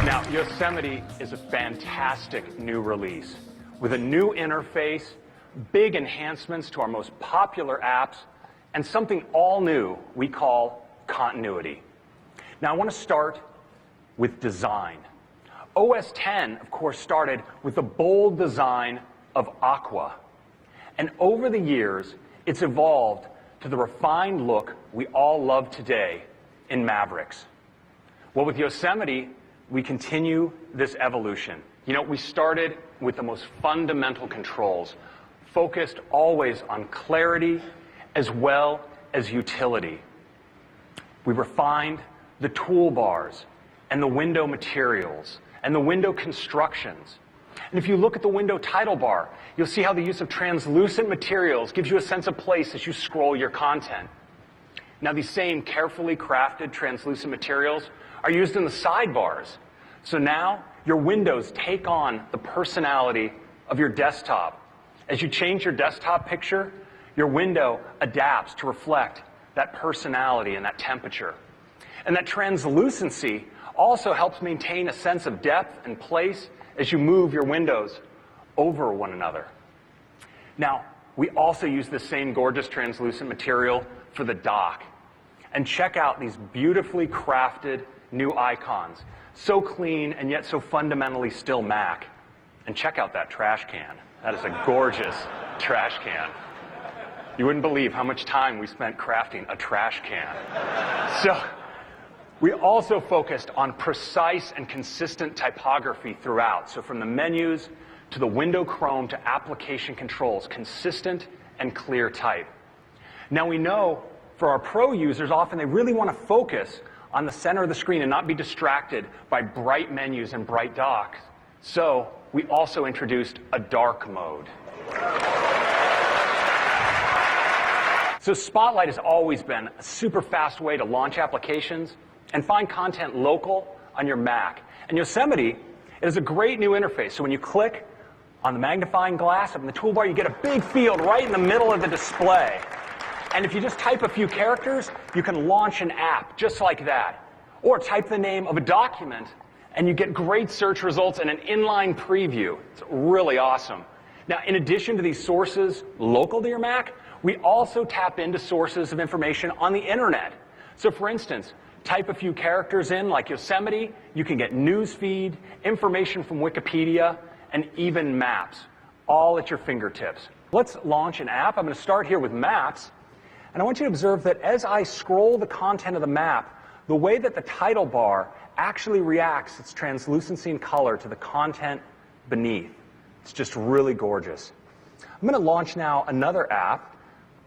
Now, Yosemite is a fantastic new release with a new interface, big enhancements to our most popular apps, and something all new we call continuity. Now, I want to start with design. OS X, of course, started with the bold design of Aqua. And over the years, it's evolved to the refined look we all love today in Mavericks. Well, with Yosemite, we continue this evolution. You know, we started with the most fundamental controls, focused always on clarity as well as utility. We refined the toolbars and the window materials and the window constructions. And if you look at the window title bar, you'll see how the use of translucent materials gives you a sense of place as you scroll your content. Now, these same carefully crafted translucent materials are used in the sidebars. So now your windows take on the personality of your desktop. As you change your desktop picture, your window adapts to reflect that personality and that temperature. And that translucency also helps maintain a sense of depth and place as you move your windows over one another. Now, we also use the same gorgeous translucent material for the dock. And check out these beautifully crafted new icons. So clean and yet so fundamentally still Mac. And check out that trash can. That is a gorgeous trash can. You wouldn't believe how much time we spent crafting a trash can. So, we also focused on precise and consistent typography throughout. So from the menus to the window chrome to application controls, consistent and clear type. Now we know for our pro users, often they really want to focus on the center of the screen and not be distracted by bright menus and bright docks. So we also introduced a dark mode. So Spotlight has always been a super fast way to launch applications and find content local on your Mac. And Yosemite is a great new interface. So when you click on the magnifying glass up in the toolbar, you get a big field right in the middle of the display. And if you just type a few characters, you can launch an app just like that. Or type the name of a document, and you get great search results and an inline preview. It's really awesome. Now, in addition to these sources local to your Mac, we also tap into sources of information on the internet. So for instance, type a few characters in, like Yosemite, you can get news feed, information from Wikipedia, and even maps, all at your fingertips. Let's launch an app. I'm going to start here with Maps. And I want you to observe that as I scroll the content of the map, the way that the title bar actually reacts its translucency and color to the content beneath. It's just really gorgeous. I'm going to launch now another app,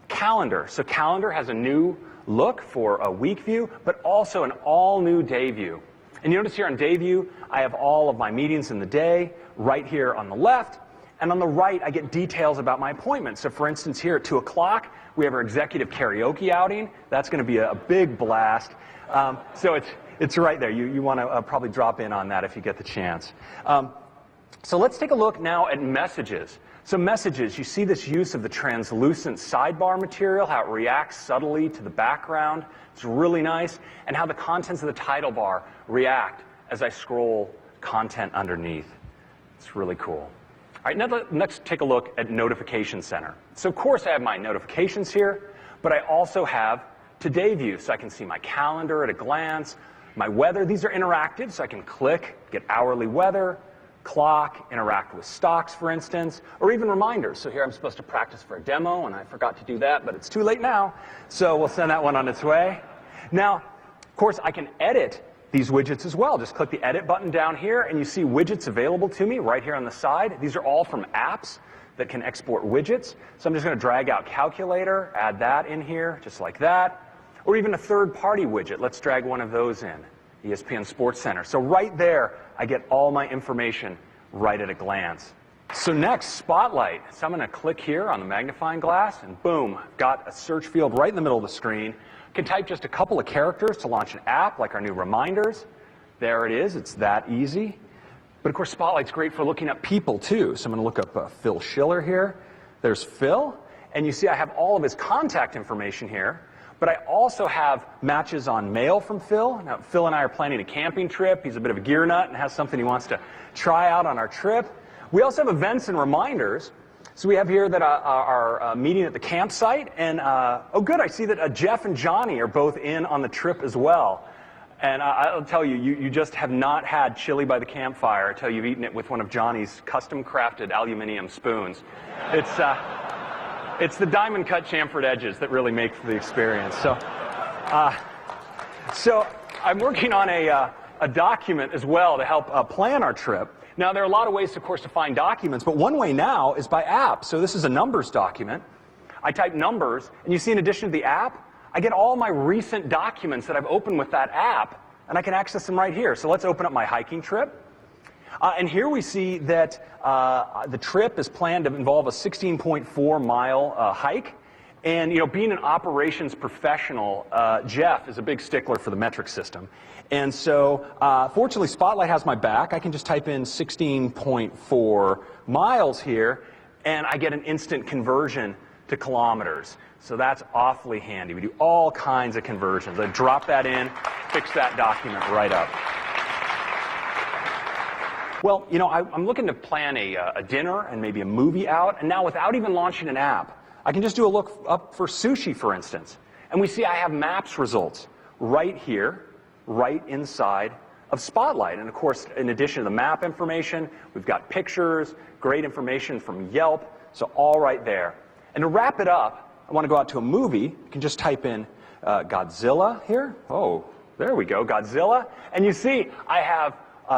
Calendar. So Calendar has a new look for a week view, but also an all-new day view. And you notice here on day view, I have all of my meetings in the day right here on the left. And on the right, I get details about my appointments. So for instance, here at 2 o'clock, we have our executive karaoke outing. That's going to be a big blast. So it's right there. You want to probably drop in on that if you get the chance. So let's take a look now at messages. So messages, you see this use of the translucent sidebar material, how it reacts subtly to the background. It's really nice. And how the contents of the title bar react as I scroll content underneath. It's really cool. All right, now let's take a look at Notification Center. So of course I have my notifications here, but I also have Today View, so I can see my calendar at a glance, my weather. These are interactive, so I can click, get hourly weather, clock, interact with stocks, for instance, or even reminders. So here I'm supposed to practice for a demo, and I forgot to do that, but it's too late now, so we'll send that one on its way. Now, of course, I can edit these widgets as well. Just click the Edit button down here, and you see widgets available to me right here on the side. These are all from apps that can export widgets. So I'm just going to drag out Calculator, add that in here, just like that. Or even a third-party widget. Let's drag one of those in, ESPN Sports Center. So right there, I get all my information right at a glance. So next, Spotlight. So I'm going to click here on the magnifying glass, and boom, got a search field right in the middle of the screen. I can type just a couple of characters to launch an app, like our new reminders. There it is. It's that easy. But of course, Spotlight's great for looking up people, too. So I'm going to look up Phil Schiller here. There's Phil. And you see I have all of his contact information here. But I also have matches on mail from Phil. Now, Phil and I are planning a camping trip. He's a bit of a gear nut and has something he wants to try out on our trip. We also have events and reminders. So we have here that our meeting at the campsite, and oh good, I see that Jeff and Johnny are both in on the trip as well. And I'll tell you, you just have not had chili by the campfire until you've eaten it with one of Johnny's custom-crafted aluminum spoons. It's the diamond-cut chamfered edges that really make for the experience. So I'm working on a document as well to help plan our trip. Now, there are a lot of ways, of course, to find documents, but one way now is by app. So this is a numbers document. I type numbers, and you see in addition to the app, I get all my recent documents that I've opened with that app, and I can access them right here. So let's open up my hiking trip. And here we see that the trip is planned to involve a 16.4-mile hike. And, you know, being an operations professional, Jeff is a big stickler for the metric system. And so, fortunately, Spotlight has my back. I can just type in 16.4 miles here, and I get an instant conversion to kilometers. So that's awfully handy. We do all kinds of conversions. I drop that in, fix that document right up. Well, you know, I'm looking to plan a dinner and maybe a movie out, and now without even launching an app, I can just do a look up for sushi, for instance. And we see I have maps results right here, right inside of Spotlight. And of course, in addition to the map information, we've got pictures, great information from Yelp, so all right there. And to wrap it up, I want to go out to a movie. You can just type in Godzilla here. Oh, there we go, Godzilla. And you see I have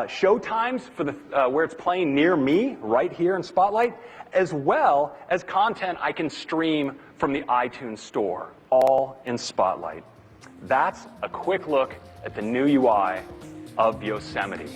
show times for the where it's playing near me, right here in Spotlight, as well as content I can stream from the iTunes store, all in Spotlight. That's a quick look at the new UI of Yosemite.